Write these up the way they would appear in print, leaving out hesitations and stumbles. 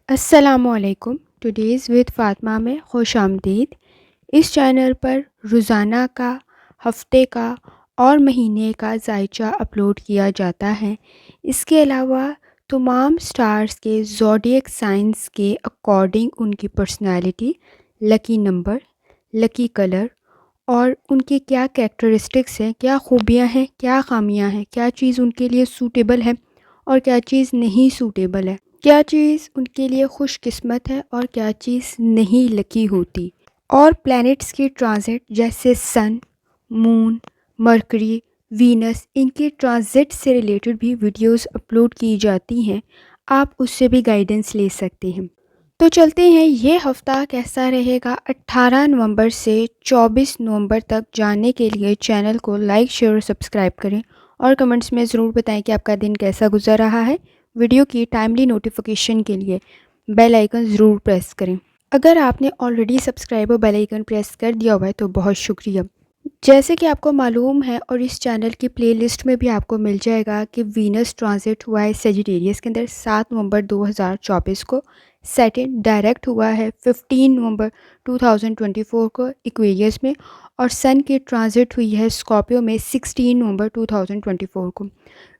अस्सलामुअलैकुम। Today's with Fatima में खुश आमदीद। इस चैनल पर रोज़ाना का, हफ्ते का और महीने का जायचा अपलोड किया जाता है। इसके अलावा तमाम स्टार्स के ज़ोडिएक साइंस के अकॉर्डिंग उनकी personality, lucky number, lucky colour और उनकी क्या कैरेक्टरिस्टिक्स हैं, क्या खूबियाँ हैं, क्या ख़ामियाँ हैं, क्या चीज़ उनके लिए सूटेबल है और क्या चीज़ नहीं सूटेबल है, क्या चीज़ उनके लिए खुशकिस्मत है और क्या चीज़ नहीं लकी होती। और प्लैनेट्स की ट्रांजिट जैसे सन, मून, मरकरी, वीनस, इनके ट्रांजिट से रिलेटेड भी वीडियोस अपलोड की जाती हैं। आप उससे भी गाइडेंस ले सकते हैं। तो चलते हैं, ये हफ़्ता कैसा रहेगा 18 नवंबर से 24 नवंबर तक जानने के लिए चैनल को लाइक, शेयर और सब्सक्राइब करें और कमेंट्स में ज़रूर बताएं कि आपका दिन कैसा गुजर रहा है। वीडियो की टाइमली नोटिफिकेशन के लिए बेल आइकन ज़रूर प्रेस करें। अगर आपने ऑलरेडी सब्सक्राइब और बेल आइकन प्रेस कर दिया हुआ है तो बहुत शुक्रिया। जैसे कि आपको मालूम है और इस चैनल की प्लेलिस्ट में भी आपको मिल जाएगा कि वीनस ट्रांजिट हुआ है सेजिटेरियस के अंदर 7 नवंबर 2024 को। सैटर्न डायरेक्ट हुआ है 15 नवंबर 2024 को एक्वेरियस में और सन की ट्रांजिट हुई है स्कॉर्पियो में 16 नवंबर 2024 को।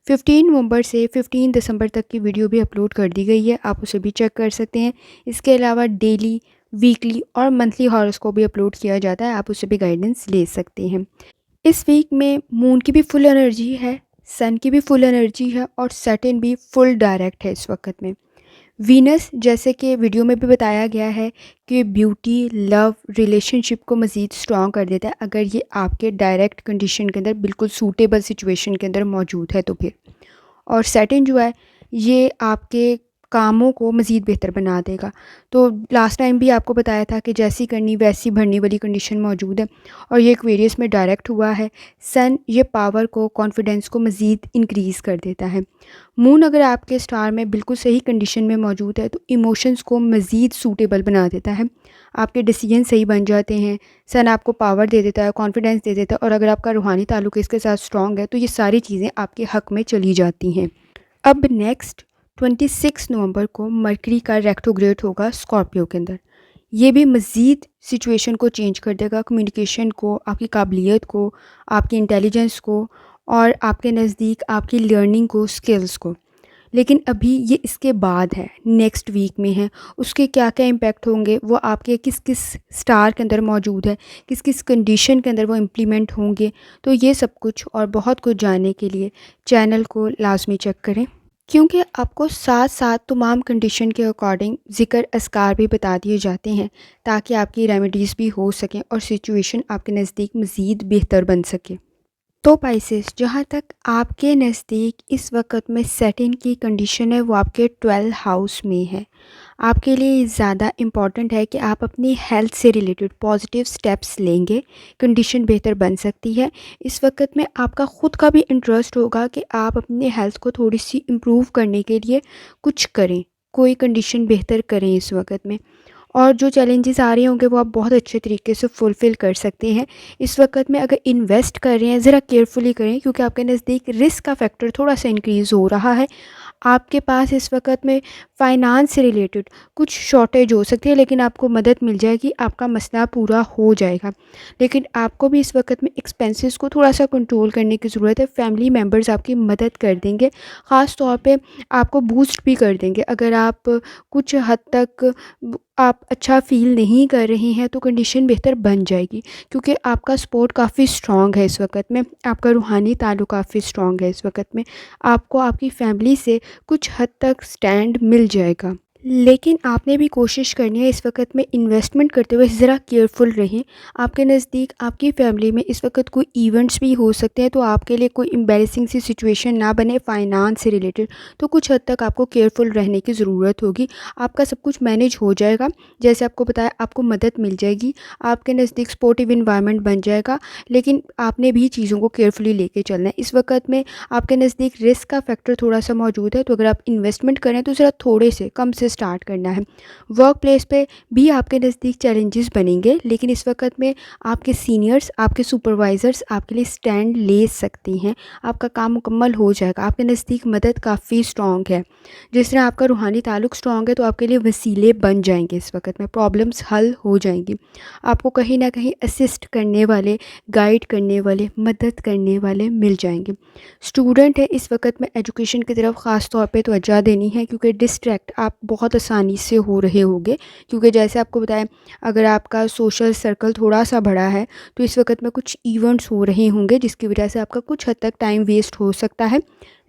15 नवंबर से 15 दिसंबर तक की वीडियो भी अपलोड कर दी गई है, आप उसे भी चेक कर सकते हैं। इसके अलावा डेली, वीकली और मंथली हॉरोस्कोप भी अपलोड किया जाता है, आप उससे भी गाइडेंस ले सकते हैं। इस वीक में मून की भी फुल एनर्जी है, सन की भी फुल एनर्जी है और सैटर्न भी फुल डायरेक्ट है इस वक्त में। वीनस, जैसे कि वीडियो में भी बताया गया है कि ब्यूटी, लव, रिलेशनशिप को मज़ीद स्ट्रॉन्ग कर देता है अगर ये आपके डायरेक्ट कंडीशन के अंदर बिल्कुल सूटेबल सिचुएशन के अंदर मौजूद है तो फिर। और सैटर्न जो है ये आपके कामों को मज़ीद बेहतर बना देगा। तो लास्ट टाइम भी आपको बताया था कि जैसी करनी वैसी भरने वाली कंडीशन मौजूद है और ये एक्वेरियस में डायरेक्ट हुआ है। सन ये पावर को, कॉन्फिडेंस को मज़ीद इंक्रीज़ कर देता है। मून अगर आपके स्टार में बिल्कुल सही कंडीशन में मौजूद है तो इमोशंस को मज़ीद सूटेबल बना देता है, आपके डिसीजन सही बन जाते हैं। सन आपको पावर दे देता है, कॉन्फिडेंस दे देता है और अगर आपका रूहानी ताल्लुक़ इसके साथ स्ट्रॉन्ग है तो ये सारी चीज़ें आपके हक़ में चली जाती हैं। अब नेक्स्ट 26 नवंबर को मरकरी का रेट्रोग्रेड होगा स्कॉर्पियो के अंदर। ये भी मज़ीद सिचुएशन को चेंज कर देगा, कम्युनिकेशन को, आपकी काबिलियत को, आपकी इंटेलिजेंस को और आपके नज़दीक आपकी लर्निंग को, स्किल्स को। लेकिन अभी ये इसके बाद है, नेक्स्ट वीक में है। उसके क्या क्या इम्पैक्ट होंगे, वो आपके किस किस स्टार के अंदर मौजूद है, किस किस कंडीशन के अंदर वो इम्प्लीमेंट होंगे। तो ये सब कुछ और बहुत कुछ जानने के लिए चैनल को लाजमी चेक करें, क्योंकि आपको साथ साथ तमाम कंडीशन के अकॉर्डिंग ज़िक्र अस्कार भी बता दिए जाते हैं ताकि आपकी रेमेडीज़ भी हो सकें और सिचुएशन आपके नज़दीक मज़ीद बेहतर बन सके। तो पाइसेस, जहाँ तक आपके नज़दीक इस वक्त में सेटिंग की कंडीशन है वो आपके 12 हाउस में है। आपके लिए ज़्यादा इम्पॉर्टेंट है कि आप अपनी हेल्थ से रिलेटेड पॉजिटिव स्टेप्स लेंगे, कंडीशन बेहतर बन सकती है। इस वक्त में आपका ख़ुद का भी इंटरेस्ट होगा कि आप अपनी हेल्थ को थोड़ी सी इम्प्रूव करने के लिए कुछ करें, कोई कंडीशन बेहतर करें इस वक्त में। और जो चैलेंजेस आ रहे होंगे वो आप बहुत अच्छे तरीके से फुलफ़िल कर सकते हैं। इस वक्त में अगर इन्वेस्ट कर रहे हैं ज़रा केयरफुली करें, क्योंकि आपके नज़दीक रिस्क का फैक्टर थोड़ा सा इंक्रीज़ हो रहा है। आपके पास इस वक्त में फ़ाइनांस से रिलेटेड कुछ शॉर्टेज हो सकती है, लेकिन आपको मदद मिल जाएगी, आपका मसला पूरा हो जाएगा। लेकिन आपको भी इस वक्त में एक्सपेंसेस को थोड़ा सा कंट्रोल करने की ज़रूरत है। फैमिली मेम्बर्स आपकी मदद कर देंगे, ख़ास तौर पे आपको बूस्ट भी कर देंगे। अगर आप कुछ हद तक आप अच्छा फ़ील नहीं कर रहे हैं तो कंडीशन बेहतर बन जाएगी, क्योंकि आपका सपोर्ट काफ़ी स्ट्रॉन्ग है इस वक्त में, आपका रूहानी ताल्लुक़ काफ़ी स्ट्रॉन्ग है इस वक्त में। आपको आपकी फैमिली से कुछ हद तक स्टैंड मिल जाएगा। लेकिन आपने भी कोशिश करनी है इस वक्त में इन्वेस्टमेंट करते हुए ज़रा केयरफुल रहें। आपके नज़दीक आपकी फ़ैमिली में इस वक्त कोई इवेंट्स भी हो सकते हैं, तो आपके लिए कोई एम्बैरेसिंग सी सिचुएशन ना बने फाइनेंस से रिलेटेड, तो कुछ हद तक आपको केयरफुल रहने की ज़रूरत होगी। आपका सब कुछ मैनेज हो जाएगा, जैसे आपको बताया, आपको मदद मिल जाएगी, आपके नज़दीक सपोर्टिव इन्वायरमेंट बन जाएगा। लेकिन आपने भी चीज़ों को केयरफुली लेके चलना है। इस वक्त में आपके नज़दीक रिस्क का फैक्टर थोड़ा सा मौजूद है, तो अगर आप इन्वेस्टमेंट करें तो ज़रा थोड़े से कम से स्टार्ट करना है। वर्क प्लेस पे भी आपके नज़दीक चैलेंजेस बनेंगे, लेकिन इस वक्त में आपके सीनियर्स, आपके सुपरवाइज़र्स आपके लिए स्टैंड ले सकती हैं। आपका काम मुकम्मल हो जाएगा। आपके नज़दीक मदद काफ़ी स्ट्रॉन्ग है। जिस तरह आपका रूहानी ताल्लुक़ स्ट्रॉन्ग है, तो आपके लिए वसीले बन जाएंगे। इस वक्त में प्रॉब्लम्स हल हो जाएंगी। आपको कहीं ना कहीं असिस्ट करने वाले, गाइड करने वाले, मदद करने वाले मिल जाएंगे। स्टूडेंट है, इस वक्त में एजुकेशन की तरफ ख़ास तौर पे तवज्जो देनी है, क्योंकि डिस्ट्रैक्ट आप बहुत आसानी से हो रहे होंगे। क्योंकि जैसे आपको बताएं, अगर आपका सोशल सर्कल थोड़ा सा बड़ा है, तो इस वक्त में कुछ इवेंट्स हो रहे होंगे जिसकी वजह से आपका कुछ हद तक टाइम वेस्ट हो सकता है,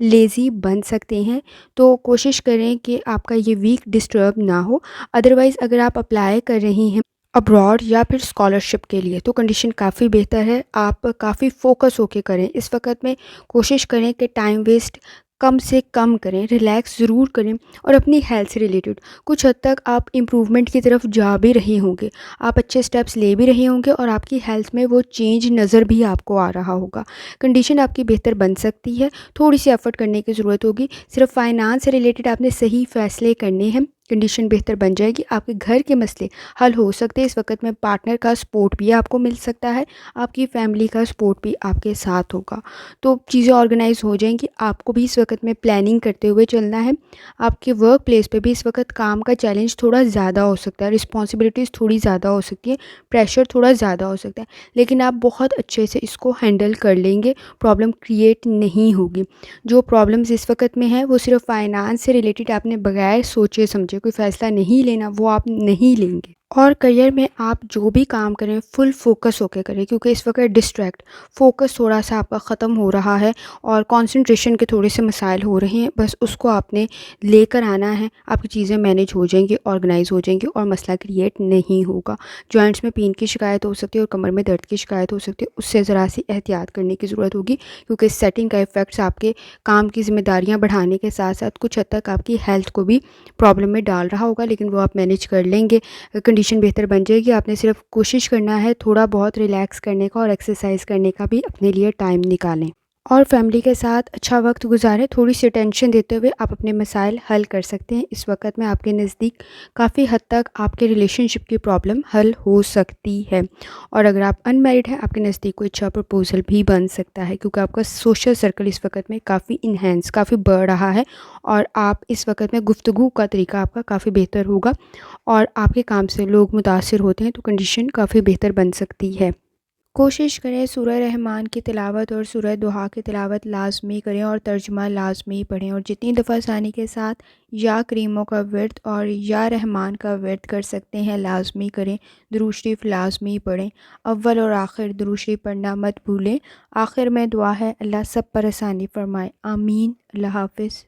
लेज़ी बन सकते हैं। तो कोशिश करें कि आपका ये वीक डिस्टर्ब ना हो। अदरवाइज़ अगर आप अप्लाई कर रही हैं अब्रॉड या फिर स्कॉलरशिप के लिए, तो कंडीशन काफ़ी बेहतर है। आप काफ़ी फोकस होके करें। इस वक्त में कोशिश करें कि टाइम वेस्ट कम से कम करें, रिलैक्स ज़रूर करें, और अपनी हेल्थ से रिलेटेड कुछ हद तक आप इम्प्रूवमेंट की तरफ जा भी रहे होंगे। आप अच्छे स्टेप्स ले भी रहे होंगे और आपकी हेल्थ में वो चेंज नज़र भी आपको आ रहा होगा। कंडीशन आपकी बेहतर बन सकती है। थोड़ी सी एफर्ट करने की ज़रूरत होगी। सिर्फ फाइनेंस से रिलेटेड आपने सही फैसले करने हैं, कंडीशन बेहतर बन जाएगी। आपके घर के मसले हल हो सकते हैं। इस वक्त में पार्टनर का सपोर्ट भी आपको मिल सकता है, आपकी फैमिली का सपोर्ट भी आपके साथ होगा। तो चीज़ें ऑर्गेनाइज हो जाएंगी। आपको भी इस वक्त में प्लानिंग करते हुए चलना है। आपके वर्क प्लेस पे भी इस वक्त काम का चैलेंज थोड़ा ज़्यादा हो सकता है, रिस्पॉन्सिबिलिटीज़ थोड़ी ज़्यादा हो सकती है, प्रेशर थोड़ा ज़्यादा हो सकता है, लेकिन आप बहुत अच्छे से इसको हैंडल कर लेंगे। प्रॉब्लम क्रिएट नहीं होगी। जो प्रॉब्लम्स इस वक्त में है वो सिर्फ फाइनेंस से रिलेटेड, आपने बगैर सोचे समझे कोई फ़ैसला नहीं लेना, वो आप नहीं लेंगे। और करियर में आप जो भी काम करें फुल फोकस होकर करें, क्योंकि इस वक्त डिस्ट्रैक्ट फोकस थोड़ा सा आपका ख़त्म हो रहा है और कंसंट्रेशन के थोड़े से मसाइल हो रहे हैं। बस उसको आपने लेकर आना है। आपकी चीज़ें मैनेज हो जाएंगी, ऑर्गेनाइज हो जाएंगी और मसला क्रिएट नहीं होगा। जॉइंट्स में पेन की शिकायत हो सकती है और कमर में दर्द की शिकायत हो सकती है, उससे ज़रा सी एहतियात करने की ज़रूरत होगी, क्योंकि सेटिंग का इफ़ेक्ट्स आपके काम की ज़िम्मेदारियाँ बढ़ाने के साथ साथ कुछ हद तक आपकी हेल्थ को भी प्रॉब्लम में डाल रहा होगा, लेकिन वो आप मैनेज कर लेंगे। कंडीशन बेहतर बन जाएगी। आपने सिर्फ कोशिश करना है थोड़ा बहुत रिलैक्स करने का और एक्सरसाइज करने का भी अपने लिए टाइम निकालें, और फैमिली के साथ अच्छा वक्त गुजारें। थोड़ी सी टेंशन देते हुए आप अपने मसाइल हल कर सकते हैं। इस वक्त में आपके नज़दीक काफ़ी हद तक आपके रिलेशनशिप की प्रॉब्लम हल हो सकती है। और अगर आप अनमैरिड हैं, आपके नज़दीक कोई अच्छा प्रपोजल भी बन सकता है, क्योंकि आपका सोशल सर्कल इस वक्त में काफ़ी इन्हेंस, काफ़ी बढ़ रहा है और आप इस वक्त में गुफ्तगू का तरीका आपका काफ़ी बेहतर होगा और आपके काम से लोग मुतासिर होते हैं, तो कंडीशन काफ़ी बेहतर बन सकती है। कोशिश करें सूरह रहमान की तिलावत और सूरह दुहा की तिलावत लाज़मी करें और तर्जुमा लाज़मी पढ़ें, और जितनी दफ़ा आसानी के साथ या करीमों का विर्द और या रहमान का विर्द कर सकते हैं लाज़मी करें। दुरूद शरीफ लाज़मी पढ़ें। अव्वल और आखिर दुरूद शरीफ पढ़ना मत भूलें। आखिर में दुआ है, अल्लाह सब पर आसानी फरमाए। आमीन। अल्लाह हाफ़िज़।